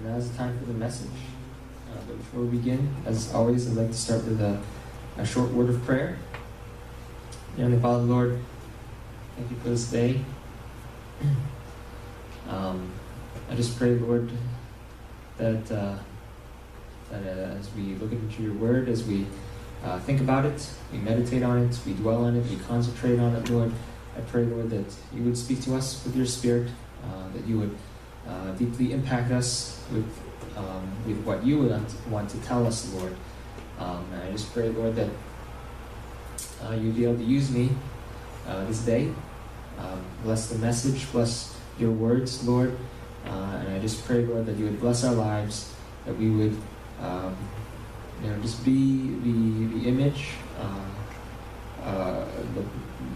now's the time for the message. But before we begin, as always, I'd like to start with a short word of prayer. Heavenly Father, Lord, thank you for this day. I just pray, Lord, that as we look into your word, as we think about it, we meditate on it, we dwell on it, we concentrate on it, Lord, I pray, Lord, that you would speak to us with your Spirit, that you would deeply impact us with what you would want to tell us, Lord. And I just pray, Lord, that you'd be able to use me this day. Bless the message, bless your words, Lord. And I just pray, Lord, that you would bless our lives, that we would just be the image,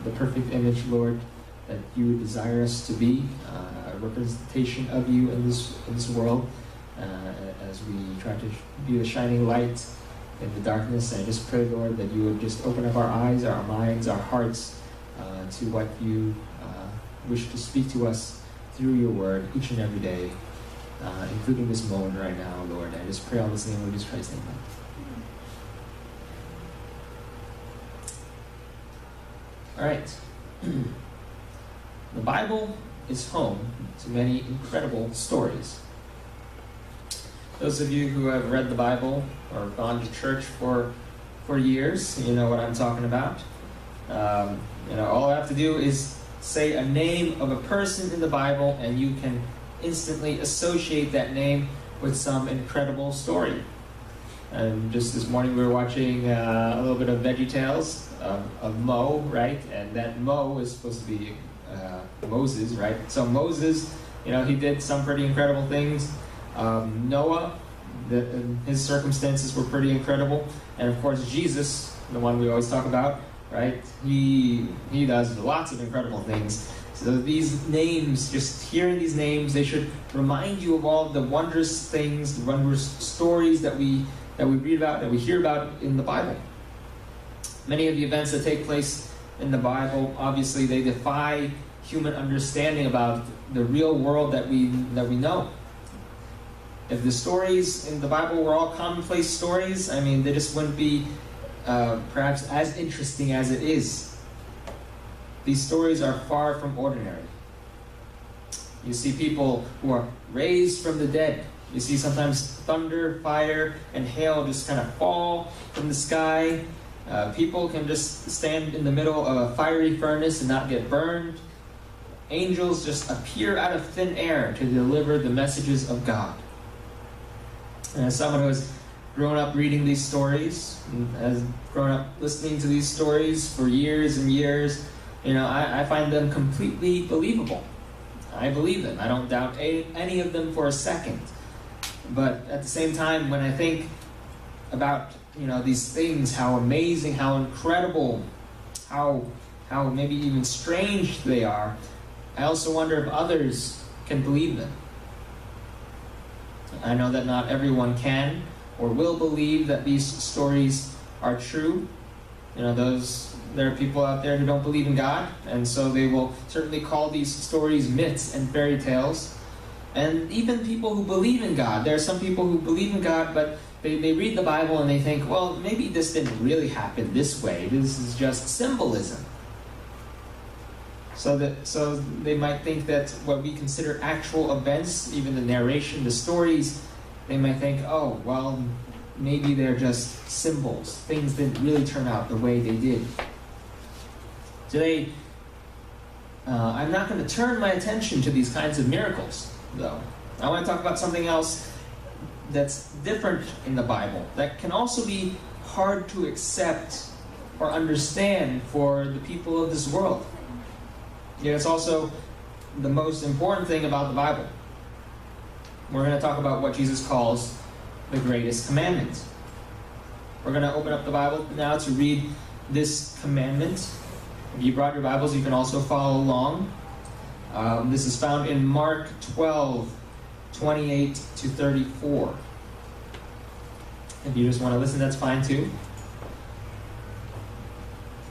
the perfect image, Lord, that you would desire us to be, a representation of you in this world, as we try to be the shining light in the darkness. And I just pray, Lord, that you would just open up our eyes, our minds, our hearts to what you wish to speak to us through your word each and every day, including this moment right now, Lord. I just pray all this in the name of Jesus Christ. Amen. All right. The Bible is home to many incredible stories. Those of you who have read the Bible or gone to church for years, you know what I'm talking about. All I have to do is say a name of a person in the Bible, and you can instantly associate that name with some incredible story. And just this morning we were watching a little bit of VeggieTales of Mo, right? And that Mo is supposed to be Moses, right? So Moses, he did some pretty incredible things. Noah, his circumstances were pretty incredible. And of course Jesus, the one we always talk about, right? He does lots of incredible things. So these names, just hearing these names, they should remind you of all the wondrous things, the wondrous stories that we read about, that we hear about in the Bible. Many of the events that take place in the Bible, obviously, they defy human understanding about the real world that we know. If the stories in the Bible were all commonplace stories, they just wouldn't be perhaps as interesting as it is. These stories are far from ordinary. You see people who are raised from the dead. You see sometimes thunder, fire, and hail just kind of fall from the sky. People can just stand in the middle of a fiery furnace and not get burned. Angels just appear out of thin air to deliver the messages of God. And as someone who has grown up reading these stories, and has grown up listening to these stories for years and years, I find them completely believable. I believe them. I don't doubt any of them for a second. But at the same time, when I think about these things, how amazing, how incredible, how maybe even strange they are, I also wonder if others can believe them. I know that not everyone can or will believe that these stories are true. There are people out there who don't believe in God, and so they will certainly call these stories myths and fairy tales. And even people who believe in God, there are some people who believe in God, but they read the Bible and they think, well, maybe this didn't really happen this way. This is just symbolism. So they might think that what we consider actual events, even the narration, the stories, they might think, oh, well, maybe they're just symbols. Things didn't really turn out the way they did. Today, I'm not going to turn my attention to these kinds of miracles, though. I want to talk about something else that's different in the Bible, that can also be hard to accept or understand for the people of this world. It's also the most important thing about the Bible. We're going to talk about what Jesus calls the greatest commandment. We're going to open up the Bible now to read this commandment. If you brought your Bibles, you can also follow along. This is found in Mark 12, 28 to 34. If you just want to listen, that's fine too.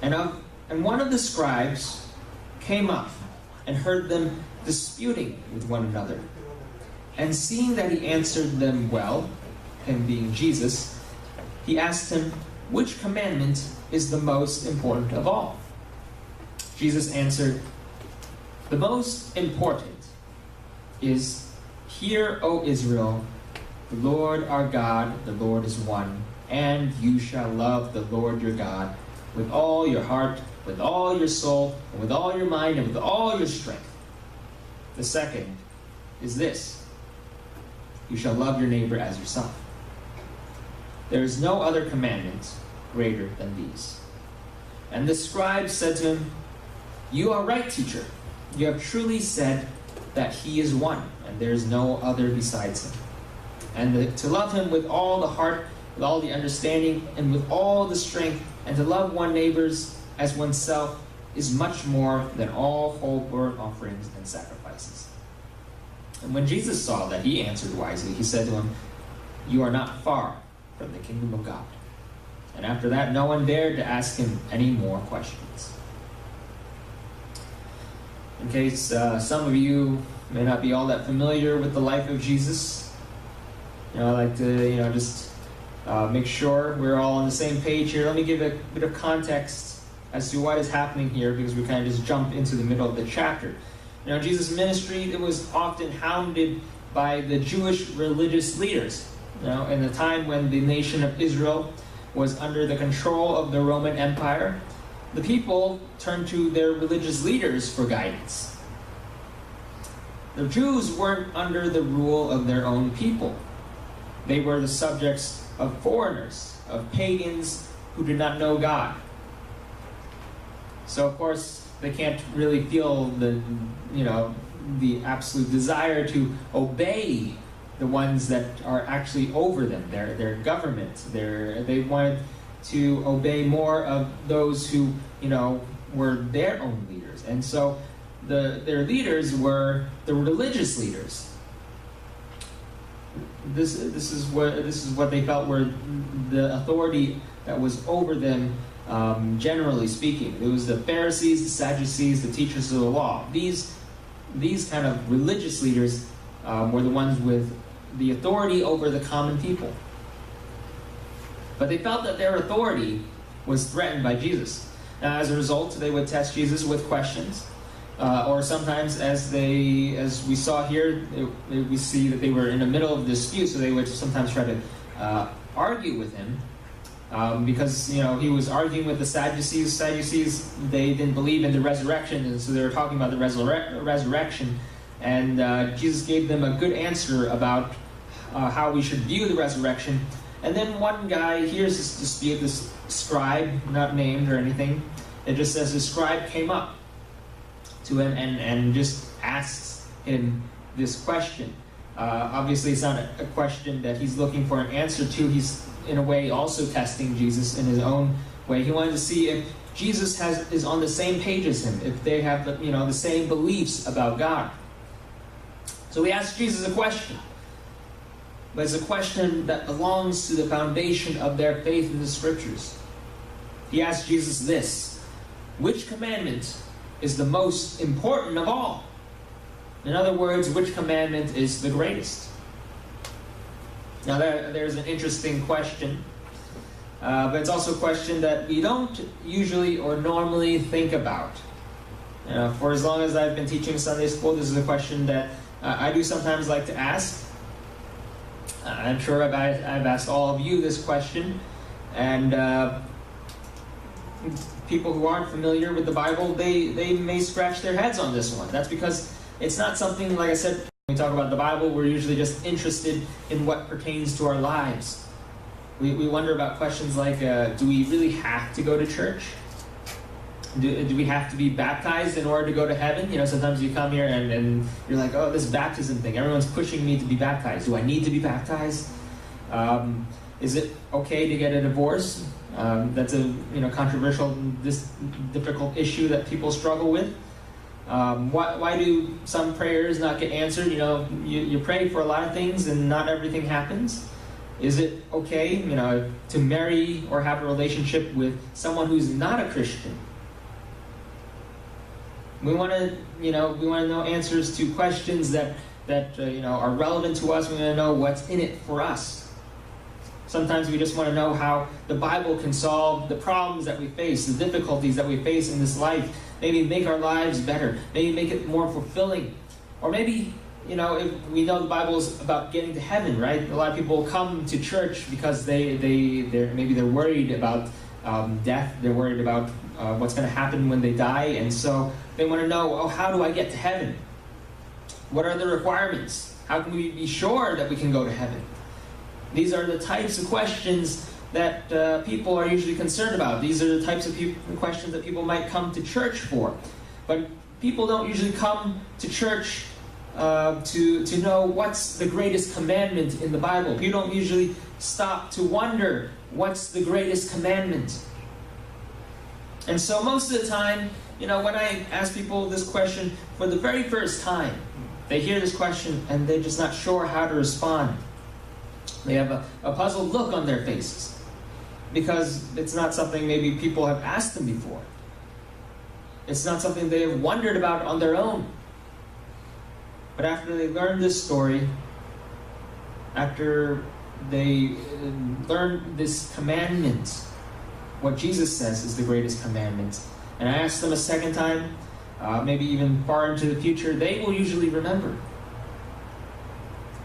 And one of the scribes came up and heard them disputing with one another. And seeing that he answered them well, him being Jesus, he asked him, "Which commandment is the most important of all?" Jesus answered, "The most important is, 'Hear, O Israel, the Lord our God, the Lord is one, and you shall love the Lord your God with all your heart, with all your soul, and with all your mind, and with all your strength.' The second is this, 'You shall love your neighbor as yourself.' There is no other commandment greater than these." And the scribe said to him, "You are right, teacher. You have truly said that he is one, and there is no other besides him. And to love him with all the heart, with all the understanding, and with all the strength, and to love one neighbors as oneself is much more than all whole burnt offerings and sacrifices." And when Jesus saw that he answered wisely, he said to him, "You are not far from the kingdom of God." And after that, no one dared to ask him any more questions. In case some of you may not be all that familiar with the life of Jesus, I like to, just make sure we're all on the same page here. Let me give a bit of context as to what is happening here, because we kind of just jump into the middle of the chapter. Jesus' ministry, it was often hounded by the Jewish religious leaders. In the time when the nation of Israel was under the control of the Roman Empire, the people turned to their religious leaders for guidance. The Jews weren't under the rule of their own people. They were the subjects of foreigners, of pagans who did not know God. So of course, they can't really feel the absolute desire to obey the ones that are actually over them, their government. They wanted to obey more of those who, were their own leaders. And so their leaders were the religious leaders. This is what they felt were the authority that was over them, generally speaking. It was the Pharisees, the Sadducees, the teachers of the law. These kind of religious leaders were the ones with the authority over the common people. But they felt that their authority was threatened by Jesus. Now, as a result, they would test Jesus with questions. Or sometimes, as we saw here, we see that they were in the middle of a dispute, so they would sometimes try to argue with him. Because, he was arguing with the Sadducees. Sadducees, they didn't believe in the resurrection, and so they were talking about the resurrection. And Jesus gave them a good answer about how we should view the resurrection. And then one guy hears this dispute, this scribe, not named or anything. It just says the scribe came up to him and just asks him this question. Obviously, it's not a question that he's looking for an answer to. He's, in a way, also testing Jesus in his own way. He wanted to see if Jesus is on the same page as him, if they have the same beliefs about God. So he asked Jesus a question. But it's a question that belongs to the foundation of their faith in the Scriptures. He asked Jesus this: "Which commandment is the most important of all?" In other words, which commandment is the greatest? Now there's an interesting question, but it's also a question that we don't usually or normally think about. For as long as I've been teaching Sunday school, this is a question that I do sometimes like to ask. I'm sure I've asked all of you this question, and people who aren't familiar with the Bible, they may scratch their heads on this one. That's because it's not something, like I said, when we talk about the Bible, we're usually just interested in what pertains to our lives. We wonder about questions like, do we really have to go to church? Do we have to be baptized in order to go to heaven? Sometimes you come here and you're like, oh, this baptism thing, everyone's pushing me to be baptized. Do I need to be baptized? Is it okay to get a divorce? That's a controversial, difficult issue that people struggle with. Why do some prayers not get answered? You pray for a lot of things and not everything happens. Is it okay, to marry or have a relationship with someone who's not a Christian? We want to know answers to questions that that are relevant to us. We want to know what's in it for us. Sometimes we just want to know how the Bible can solve the problems that we face, the difficulties that we face in this life. Maybe make our lives better. Maybe make it more fulfilling. Or maybe, if we know the Bible is about getting to heaven, right? A lot of people come to church because they're worried about death. They're worried about what's going to happen when they die. And so they want to know, how do I get to heaven? What are the requirements? How can we be sure that we can go to heaven? These are the types of questions that people are usually concerned about. These are the types of questions that people might come to church for. But people don't usually come to church to know what's the greatest commandment in the Bible. People don't usually stop to wonder what's the greatest commandment. And so most of the time, when I ask people this question for the very first time, they hear this question and they're just not sure how to respond. They have a puzzled look on their faces because it's not something maybe people have asked them before. It's not something they have wondered about on their own. But after they learn this story, after they learn this commandment, what Jesus says is the greatest commandment, and I ask them a second time, maybe even far into the future, they will usually remember.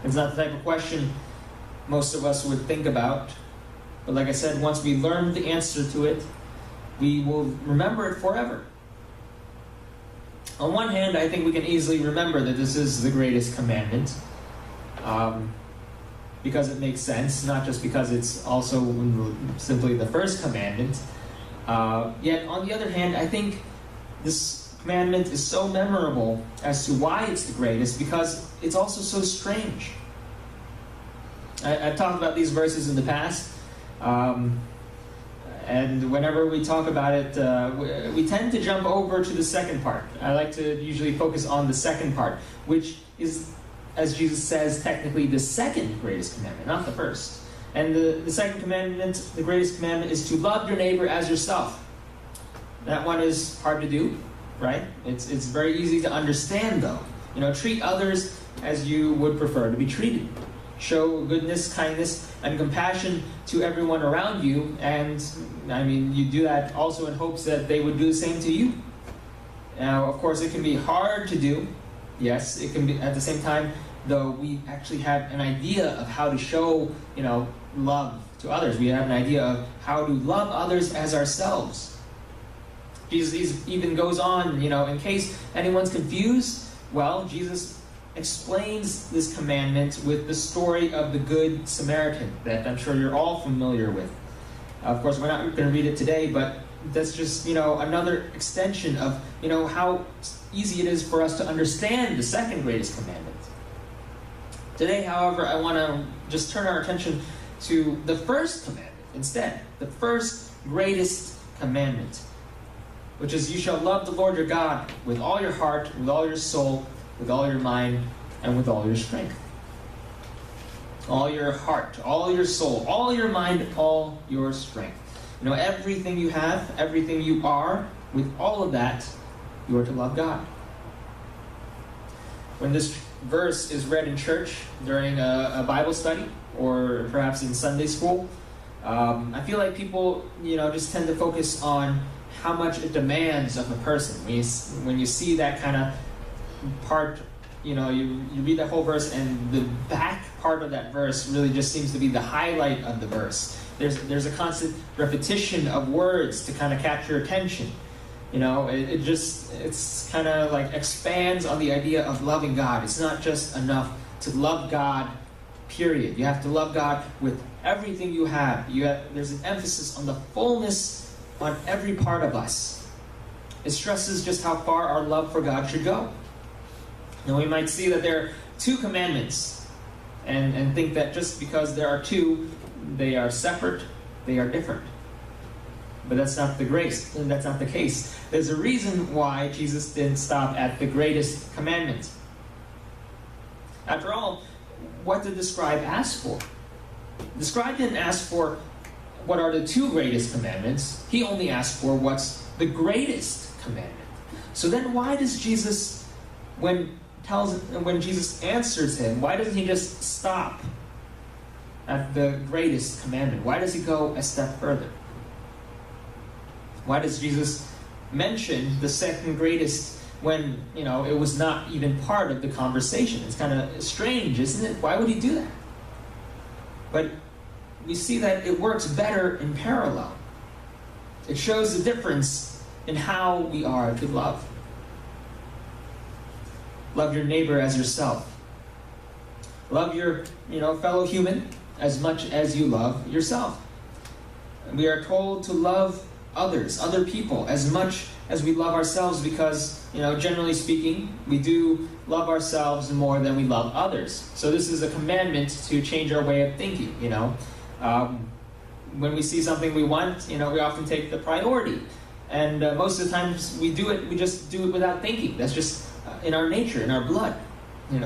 It's not the type of question most of us would think about. But like I said, once we learn the answer to it, we will remember it forever. On one hand, I think we can easily remember that this is the greatest commandment, because it makes sense, not just because it's also simply the first commandment. Yet, on the other hand, I think this commandment is so memorable as to why it's the greatest, because it's also so strange. I've talked about these verses in the past, and whenever we talk about it, we tend to jump over to the second part. I like to usually focus on the second part, which is, as Jesus says, technically the second greatest commandment, not the first. And the second commandment, the greatest commandment, is to love your neighbor as yourself. That one is hard to do, right? It's very easy to understand, though. Treat others as you would prefer to be treated. Show goodness, kindness, and compassion to everyone around you, and you do that also in hopes that they would do the same to you. Now, of course, it can be hard to do. Yes, it can be. At the same time, though, we actually have an idea of how to show, love to others. We have an idea of how to love others as ourselves. Jesus even goes on, in case anyone's confused, well, Jesus explains this commandment with the story of the Good Samaritan that I'm sure you're all familiar with. Of course, we're not going to read it today, but that's just, another extension of, how easy it is for us to understand the second greatest commandment. Today, however, I want to just turn our attention to the first commandment instead. The first greatest commandment, which is, you shall love the Lord your God with all your heart, with all your soul, with all your mind, and with all your strength. All your heart, all your soul, all your mind, all your strength. Everything you have, everything you are, with all of that, you are to love God. When this verse is read in church during a Bible study, or perhaps in Sunday school, I feel like people, just tend to focus on how much it demands of a person. When you see that kind of part, you read that whole verse, and the back part of that verse really just seems to be the highlight of the verse. There's a constant repetition of words to kind of catch your attention. It's kind of like expands on the idea of loving God. It's not just enough to love God, period. You have to love God with everything you have. There's an emphasis on the fullness on every part of us. It stresses just how far our love for God should go. Now we might see that there are two commandments and think that just because there are two, they are separate, they are different. But that's not the case. There's a reason why Jesus didn't stop at the greatest commandment. After all, what did the scribe ask for? The scribe didn't ask for what are the two greatest commandments. He only asked for what's the greatest commandment. So then why does Jesus, when when Jesus answers him, why doesn't he just stop at the greatest commandment? Why does he go a step further? Why does Jesus mention the second greatest when, it was not even part of the conversation? It's kind of strange, isn't it? Why would he do that? But we see that it works better in parallel. It shows the difference in how we are to love. Love your neighbor as yourself. Love your, fellow human as much as you love yourself. We are told to love others, other people, as much as we love ourselves because, generally speaking, we do love ourselves more than we love others. So this is a commandment to change our way of thinking, When we see something we want, we often take the priority. And most of the times we just do it without thinking. That's just in our nature, in our blood.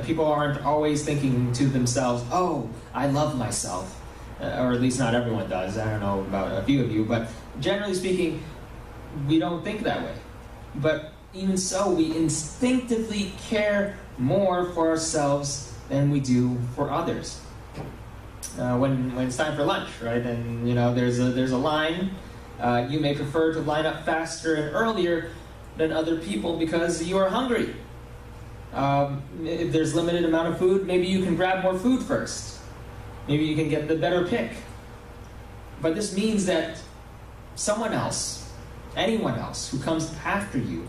People aren't always thinking to themselves, oh, I love myself. Or at least not everyone does. I don't know about a few of you. But generally speaking, we don't think that way. But even so, we instinctively care more for ourselves than we do for others. When it's time for lunch, right? And there's a line. You may prefer to line up faster and earlier than other people because you are hungry. If there's limited amount of food, maybe you can grab more food first. Maybe you can get the better pick. But this means that someone else, anyone else who comes after you,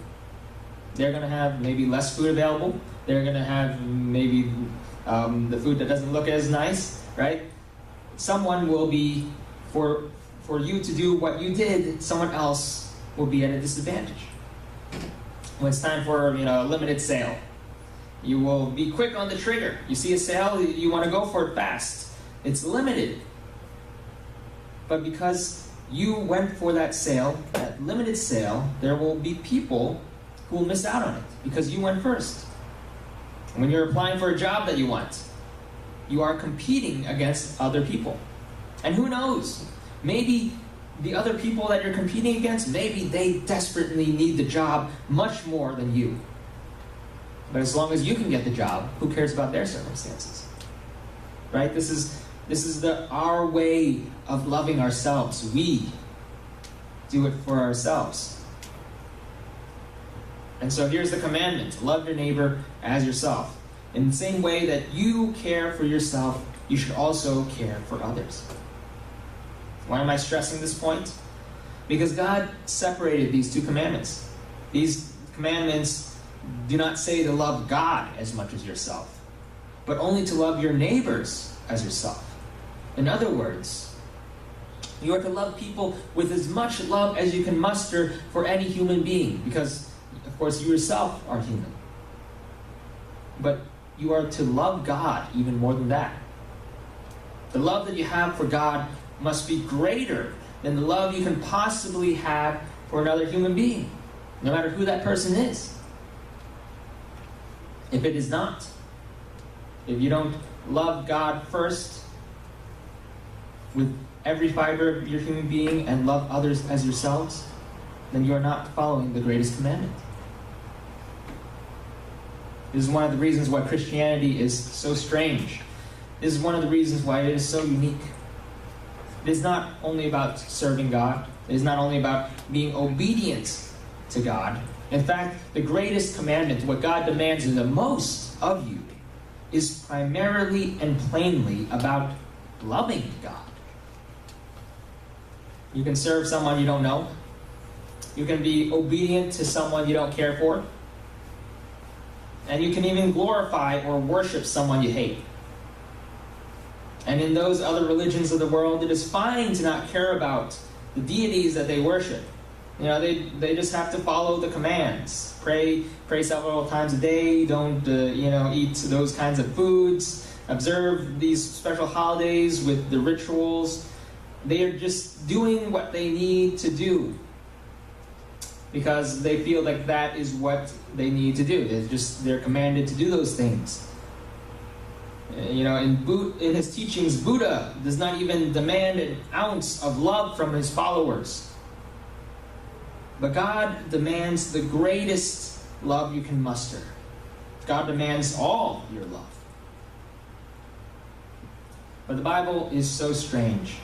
they're going to have maybe less food available. They're going to have maybe the food that doesn't look as nice, right? Someone will be, for you to do what you did, someone else will be at a disadvantage. When it's time for a limited sale, you will be quick on the trigger. You see a sale, you want to go for it fast. It's limited. But because you went for that sale, that limited sale, there will be people who will miss out on it because you went first. When you're applying for a job that you want, you are competing against other people. And who knows? Maybe the other people that you're competing against, maybe they desperately need the job much more than you. But as long as you can get the job, who cares about their circumstances? Right? This is our way of loving ourselves. We do it for ourselves. And so here's the commandment. Love your neighbor as yourself. In the same way that you care for yourself, you should also care for others. Why am I stressing this point? Because God separated these two commandments. These commandments do not say to love God as much as yourself, but only to love your neighbors as yourself. In other words, you are to love people with as much love as you can muster for any human being, because, of course, you yourself are human. But you are to love God even more than that. The love that you have for God must be greater than the love you can possibly have for another human being, no matter who that person is. If it is not, if you don't love God first with every fiber of your human being and love others as yourselves, then you are not following the greatest commandment. This is one of the reasons why Christianity is so strange. This is one of the reasons why it is so unique. It is not only about serving God. It is not only about being obedient to God. In fact, the greatest commandment, what God demands the most of you, is primarily and plainly about loving God. You can serve someone you don't know. You can be obedient to someone you don't care for. And you can even glorify or worship someone you hate. And in those other religions of the world, it is fine to not care about the deities that they worship. They just have to follow the commands. Pray several times a day. Don't eat those kinds of foods. Observe these special holidays with the rituals. They are just doing what they need to do because they feel like that is what they need to do. They're commanded to do those things. In his teachings, Buddha does not even demand an ounce of love from his followers. But God demands the greatest love you can muster. God demands all your love. But the Bible is so strange.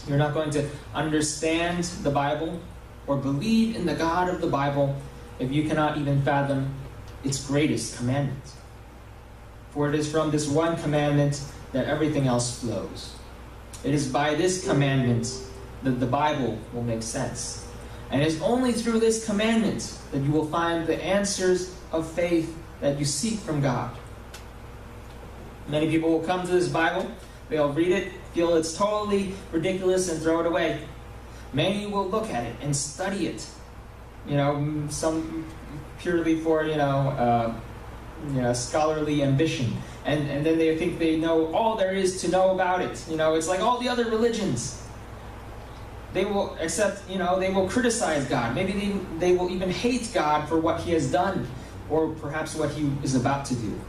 You're not going to understand the Bible or believe in the God of the Bible if you cannot even fathom its greatest commandment. For it is from this one commandment that everything else flows. It is by this commandment that the Bible will make sense. And it is only through this commandment that you will find the answers of faith that you seek from God. Many people will come to this Bible, they'll read it, feel it's totally ridiculous, and throw it away. Many will look at it and study it. Some purely for scholarly ambition, and then they think they know all there is to know about it. It's like all the other religions. They will accept, they will criticize God. Maybe they will even hate God for what He has done, or perhaps what He is about to do.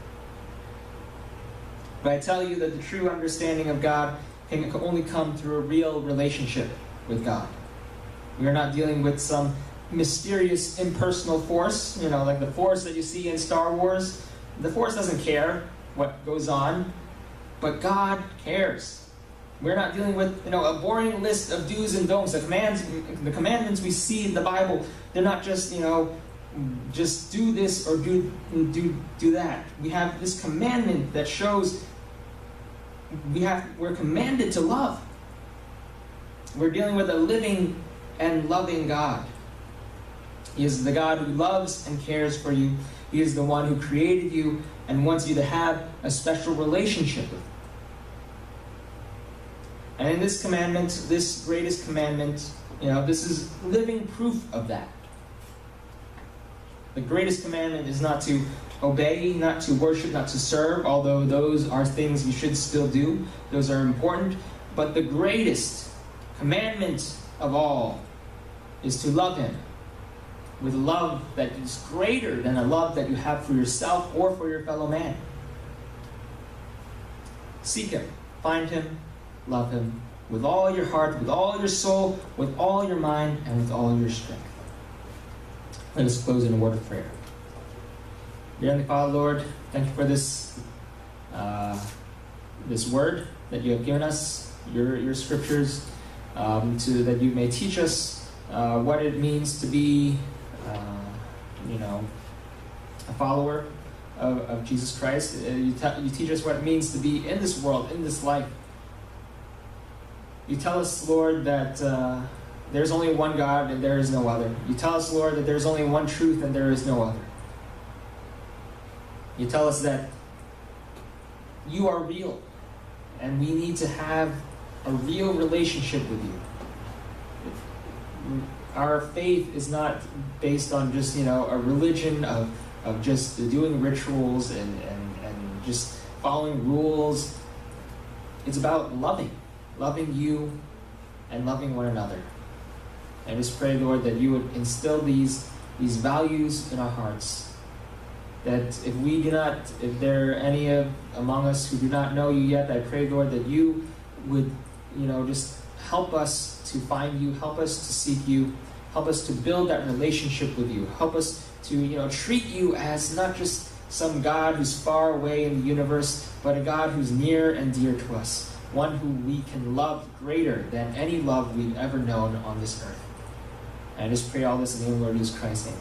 But I tell you that the true understanding of God can only come through a real relationship with God. We are not dealing with some mysterious impersonal force, like the force that you see in Star Wars. The force doesn't care what goes on, but God cares. We're not dealing with a boring list of do's and don'ts. The commandments we see in the Bible, they're not just just do this or do that. We have this commandment that shows we're commanded to love. We're dealing with a living and loving God. He is the God who loves and cares for you. He is the one who created you and wants you to have a special relationship with Him. And in this commandment, this greatest commandment, this is living proof of that. The greatest commandment is not to obey, not to worship, not to serve, although those are things you should still do. Those are important. But the greatest commandment of all is to love Him with love that is greater than a love that you have for yourself or for your fellow man. Seek Him, find Him, love Him with all your heart, with all your soul, with all your mind, and with all your strength. Let us close in a word of prayer. Dear Heavenly Father, Lord, thank You for this word that You have given us, Your scriptures, that You may teach us what it means to be, a follower of Jesus Christ. You teach us what it means to be in this world, in this life. You tell us, Lord, that there's only one God and there is no other. You tell us, Lord, that there's only one truth and there is no other. You tell us that You are real and we need to have a real relationship with You. Our faith is not based on just, a religion of just doing rituals and just following rules. It's about loving You and loving one another. I just pray, Lord, that You would instill these values in our hearts. That if there are any among us who do not know You yet, I pray, Lord, that You would, just help us to find You, help us to seek You, help us to build that relationship with You, help us to, treat You as not just some God who's far away in the universe, but a God who's near and dear to us, one who we can love greater than any love we've ever known on this earth. And I just pray all this in the name of the Lord Jesus Christ. Amen.